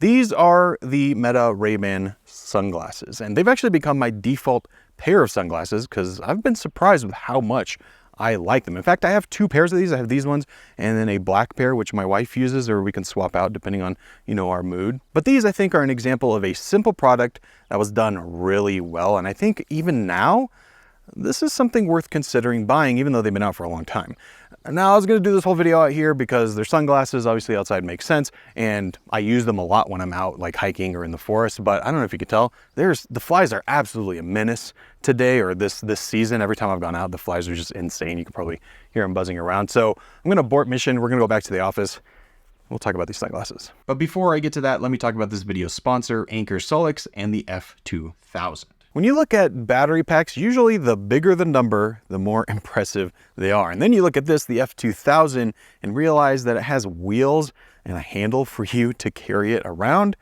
These are the Meta Ray-Ban sunglasses, and they've actually become my default pair of sunglasses because I've been surprised with how much I like them. In fact, I have two pairs of these. I have these ones and then a black pair, which my wife uses, or we can swap out depending on, our mood. But these, I think, are an example of a simple product that was done really well. And I think even now, this is something worth considering buying, even though they've been out for a long time. Now, I was going to do this whole video out here because they're sunglasses, obviously outside makes sense, and I use them a lot when I'm out like hiking or in the forest, but I don't know if you could tell, the flies are absolutely a menace today, or this season. Every time I've gone out, the flies are just insane. You can probably hear them buzzing around. So I'm going to abort mission. We're going to go back to the office. We'll talk about these sunglasses. But before I get to that, let me talk about this video's sponsor, Anker SOLIX and the F2000. When you look at battery packs, usually the bigger the number, the more impressive they are. And then you look at this, the F2000, and realize that it has wheels and a handle for you to carry it around.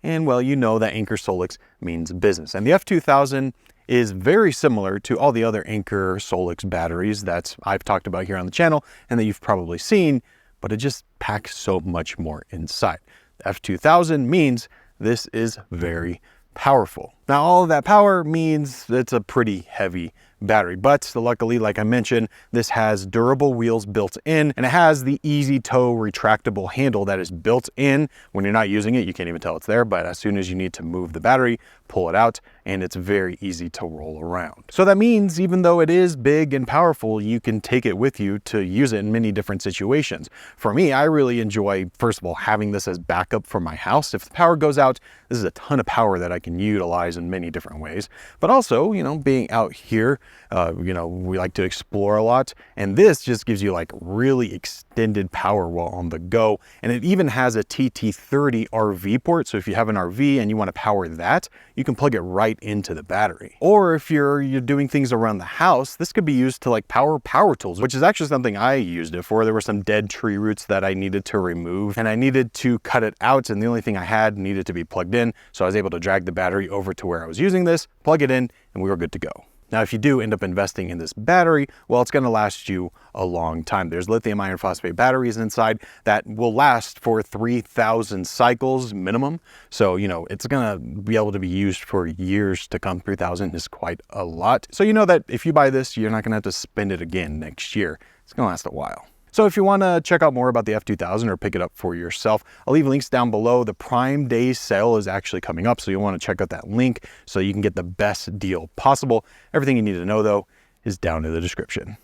And well, you know that Anker SOLIX means business. And the F2000 is very similar to all the other Anker SOLIX batteries that I've talked about here on the channel and that you've probably seen, but it just packs so much more inside. The F2000 means this is very powerful. Now, all of that power means it's a pretty heavy battery, but luckily, like I mentioned, this has durable wheels built in, and it has the easy tow retractable handle that is built in. When you're not using it, you can't even tell it's there, but as soon as you need to move the battery, pull it out, and it's very easy to roll around. So that means even though it is big and powerful, you can take it with you to use it in many different situations. For me, I really enjoy, first of all, having this as backup for my house. If the power goes out, this is a ton of power that I can utilize in many different ways. But also, being out here, we like to explore a lot, and this just gives you like really extended power while on the go. And it even has a TT30 RV port. So if you have an RV and you want to power that, you can plug it right into the battery. Or if you're doing things around the house, this could be used to like power tools, which is actually something I used it for. There were some dead tree roots that I needed to remove, and I needed to cut it out, and the only thing I had needed to be plugged in. So I was able to drag the battery over to where I was using this, plug it in, and we were good to go. Now, if you do end up investing in this battery, well, it's going to last you a long time. There's lithium iron phosphate batteries inside that will last for 3,000 cycles minimum. So, it's going to be able to be used for years to come. 3,000 is quite a lot. So you know that if you buy this, you're not going to have to spend it again next year. It's going to last a while. So if you want to check out more about the F2000 or pick it up for yourself, I'll leave links down below. The Prime Day sale is actually coming up, so you'll want to check out that link so you can get the best deal possible. Everything you need to know, though, is down in the description.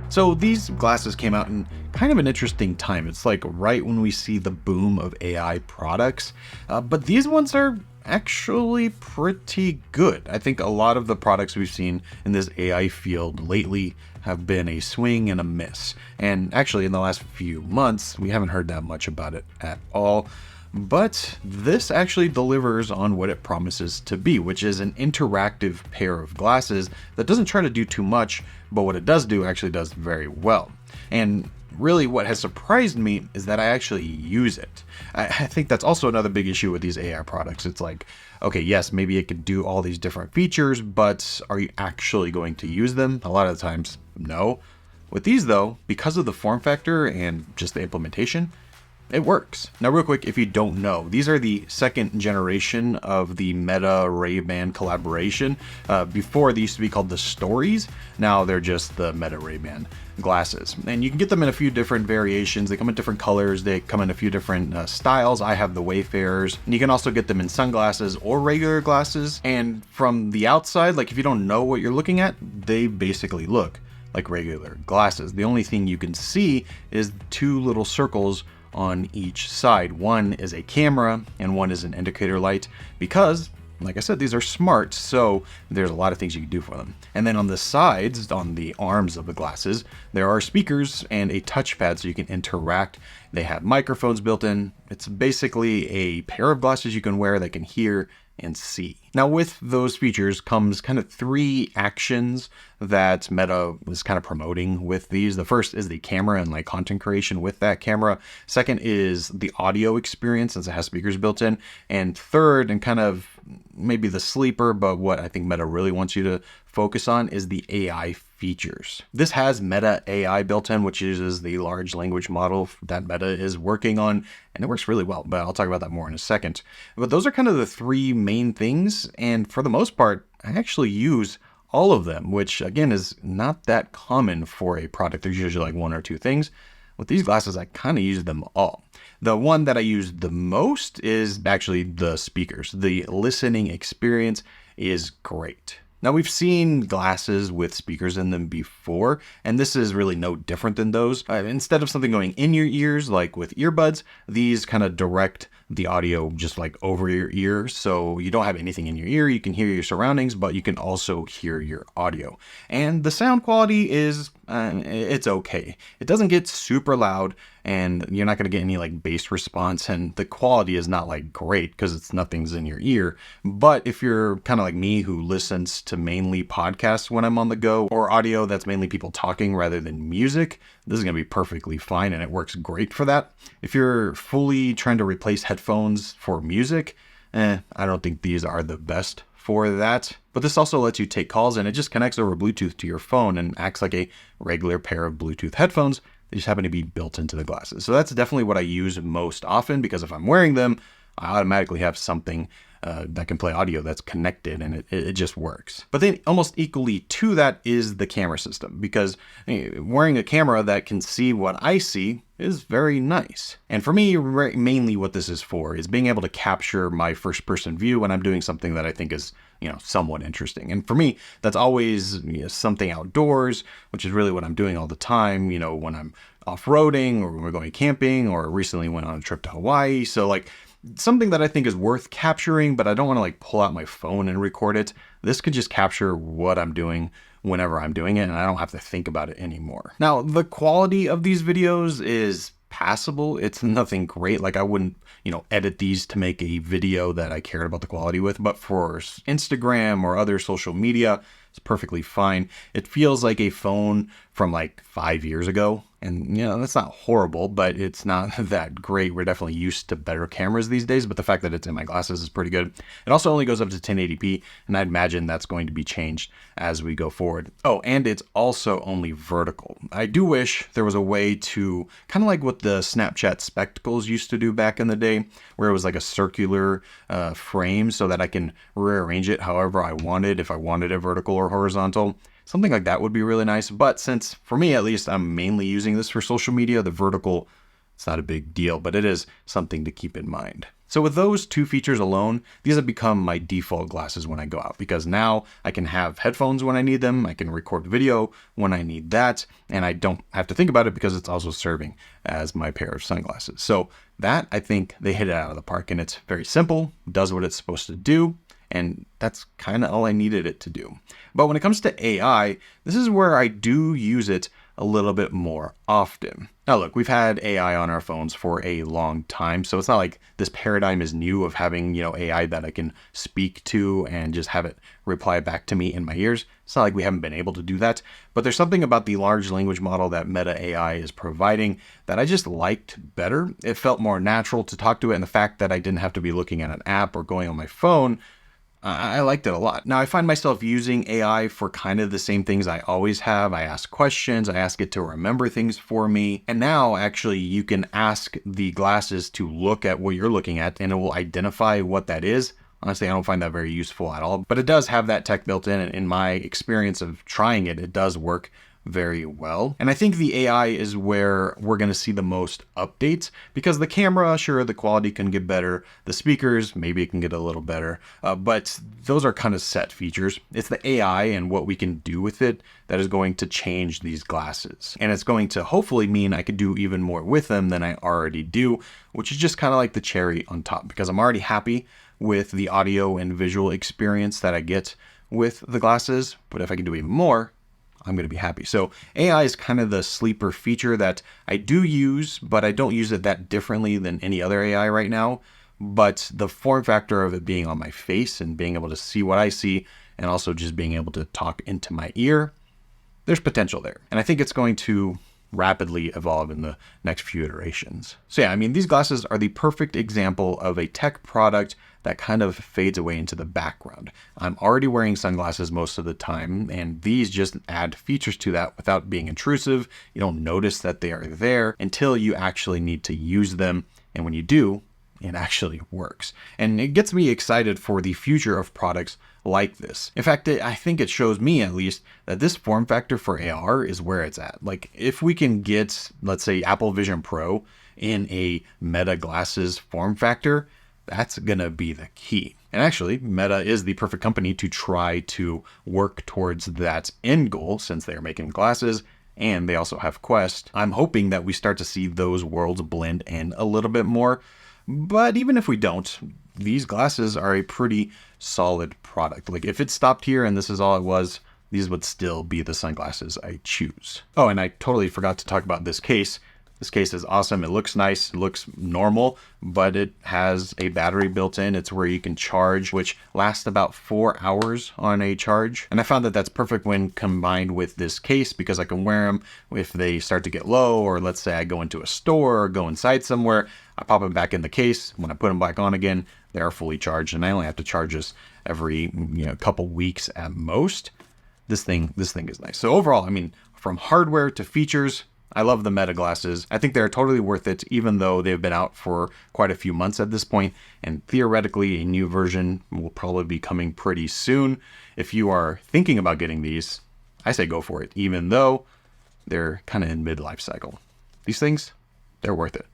So these glasses came out in kind of an interesting time. It's like right when we see the boom of AI products, but these ones are actually pretty good. I think a lot of the products we've seen in this AI field lately have been a swing and a miss. And actually in the last few months, we haven't heard that much about it at all. But this actually delivers on what it promises to be, which is an interactive pair of glasses that doesn't try to do too much, but what it does do actually does very well. And really what has surprised me is that I actually use it. I think that's also another big issue with these AI products. It's like, okay, yes, maybe it could do all these different features, but are you actually going to use them? A lot of the times, no. With these though, because of the form factor and just the implementation, it works. Now real quick, if you don't know, these are the second generation of the Meta Ray-Ban collaboration. Before they used to be called the Stories. Now they're just the Meta Ray-Ban glasses. And you can get them in a few different variations. They come in different colors. They come in a few different styles. I have the Wayfarers. And you can also get them in sunglasses or regular glasses. And from the outside, like if you don't know what you're looking at, they basically look like regular glasses. The only thing you can see is two little circles on each side. One is a camera and one is an indicator light because, like I said, these are smart, so there's a lot of things you can do for them. And then on the sides, on the arms of the glasses, there are speakers and a touchpad so you can interact. They have microphones built in. It's basically a pair of glasses you can wear that can hear and see. Now with those features comes kind of three actions that Meta was kind of promoting with these. The first is the camera and like content creation with that camera. Second is the audio experience since it has speakers built in. And third, and kind of maybe the sleeper, but what I think Meta really wants you to focus on is the AI features. This has Meta AI built in, which uses the large language model that Meta is working on, and it works really well, but I'll talk about that more in a second. But those are kind of the three main things, and for the most part, I actually use all of them, which again is not that common for a product. There's usually like one or two things. With these glasses, I kind of use them all. The one that I use the most is actually the speakers. The listening experience is great. Now, we've seen glasses with speakers in them before, and this is really no different than those. Instead of something going in your ears, like with earbuds, these kind of direct the audio just like over your ear. So you don't have anything in your ear. You can hear your surroundings, but you can also hear your audio. And the sound quality is, it's okay. It doesn't get super loud, and you're not going to get any like bass response, and the quality is not like great because nothing's in your ear. But if you're kind of like me, who listens to mainly podcasts when I'm on the go, or audio that's mainly people talking rather than music, this is going to be perfectly fine, and it works great for that. If you're fully trying to replace headphones for music, I don't think these are the best for that. But this also lets you take calls, and it just connects over Bluetooth to your phone and acts like a regular pair of Bluetooth headphones. They just happen to be built into the glasses. So that's definitely what I use most often, because if I'm wearing them, I automatically have something that can play audio that's connected, and it just works. But then almost equally to that is the camera system, because wearing a camera that can see what I see is very nice. And for me, mainly what this is for is being able to capture my first person view when I'm doing something that I think is, somewhat interesting. And for me, that's always something outdoors, which is really what I'm doing all the time, when I'm off-roading or when we're going camping, or recently went on a trip to Hawaii. So like something that I think is worth capturing, but I don't want to like pull out my phone and record it. This could just capture what I'm doing whenever I'm doing it, and I don't have to think about it anymore. Now, the quality of these videos is passable. It's nothing great. Like I wouldn't, edit these to make a video that I cared about the quality with, but for Instagram or other social media, it's perfectly fine. It feels like a phone from like 5 years ago. And, that's not horrible, but it's not that great. We're definitely used to better cameras these days, but the fact that it's in my glasses is pretty good. It also only goes up to 1080p, and I'd imagine that's going to be changed as we go forward. Oh, and it's also only vertical. I do wish there was a way to, kind of like what the Snapchat spectacles used to do back in the day, where it was like a circular frame so that I can rearrange it however I wanted, if I wanted it vertical or horizontal. Something like that would be really nice. But since, for me at least, I'm mainly using this for social media, the vertical, it's not a big deal, but it is something to keep in mind. So with those two features alone, these have become my default glasses when I go out, because now I can have headphones when I need them, I can record video when I need that, and I don't have to think about it because it's also serving as my pair of sunglasses. So that, I think they hit it out of the park, and it's very simple, does what it's supposed to do. And that's kind of all I needed it to do. But when it comes to AI, this is where I do use it a little bit more often. Now look, we've had AI on our phones for a long time, so it's not like this paradigm is new of having, AI that I can speak to and just have it reply back to me in my ears. It's not like we haven't been able to do that, but there's something about the large language model that Meta AI is providing that I just liked better. It felt more natural to talk to it, and the fact that I didn't have to be looking at an app or going on my phone, I liked it a lot. Now I find myself using AI for kind of the same things I always have. I ask questions, I ask it to remember things for me. And now actually you can ask the glasses to look at what you're looking at, and it will identify what that is. Honestly, I don't find that very useful at all, but it does have that tech built in, and in my experience of trying it, it does work very well. And I think the AI is where we're going to see the most updates, because the camera, sure, the quality can get better. The speakers, maybe it can get a little better, but those are kind of set features. It's the AI and what we can do with it that is going to change these glasses. And it's going to hopefully mean I could do even more with them than I already do, which is just kind of like the cherry on top, because I'm already happy with the audio and visual experience that I get with the glasses. But if I can do even more, I'm going to be happy. So AI is kind of the sleeper feature that I do use, but I don't use it that differently than any other AI right now. But the form factor of it being on my face and being able to see what I see, and also just being able to talk into my ear, there's potential there. And I think it's going to rapidly evolve in the next few iterations. So yeah, I mean, these glasses are the perfect example of a tech product that kind of fades away into the background. I'm already wearing sunglasses most of the time, and these just add features to that without being intrusive. You don't notice that they are there until you actually need to use them. And when you do, it actually works. And it gets me excited for the future of products like this. In fact, I think it shows me at least that this form factor for AR is where it's at. Like if we can get, let's say, Apple Vision Pro in a Meta glasses form factor, that's gonna be the key. And actually, Meta is the perfect company to try to work towards that end goal, since they are making glasses and they also have Quest. I'm hoping that we start to see those worlds blend in a little bit more. But even if we don't, these glasses are a pretty solid product. Like if it stopped here and this is all it was, these would still be the sunglasses I choose. Oh, and I totally forgot to talk about this case. This case is awesome. It looks nice, it looks normal, but it has a battery built in. It's where you can charge, which lasts about 4 hours on a charge. And I found that that's perfect when combined with this case, because I can wear them if they start to get low, or let's say I go into a store or go inside somewhere, I pop them back in the case. When I put them back on again, they are fully charged, and I only have to charge this every couple weeks at most. This thing is nice. So overall, I mean, from hardware to features, I love the Meta glasses. I think they're totally worth it, even though they've been out for quite a few months at this point, and theoretically a new version will probably be coming pretty soon. If you are thinking about getting these, I say go for it, even though they're kind of in mid-life cycle. These things, they're worth it.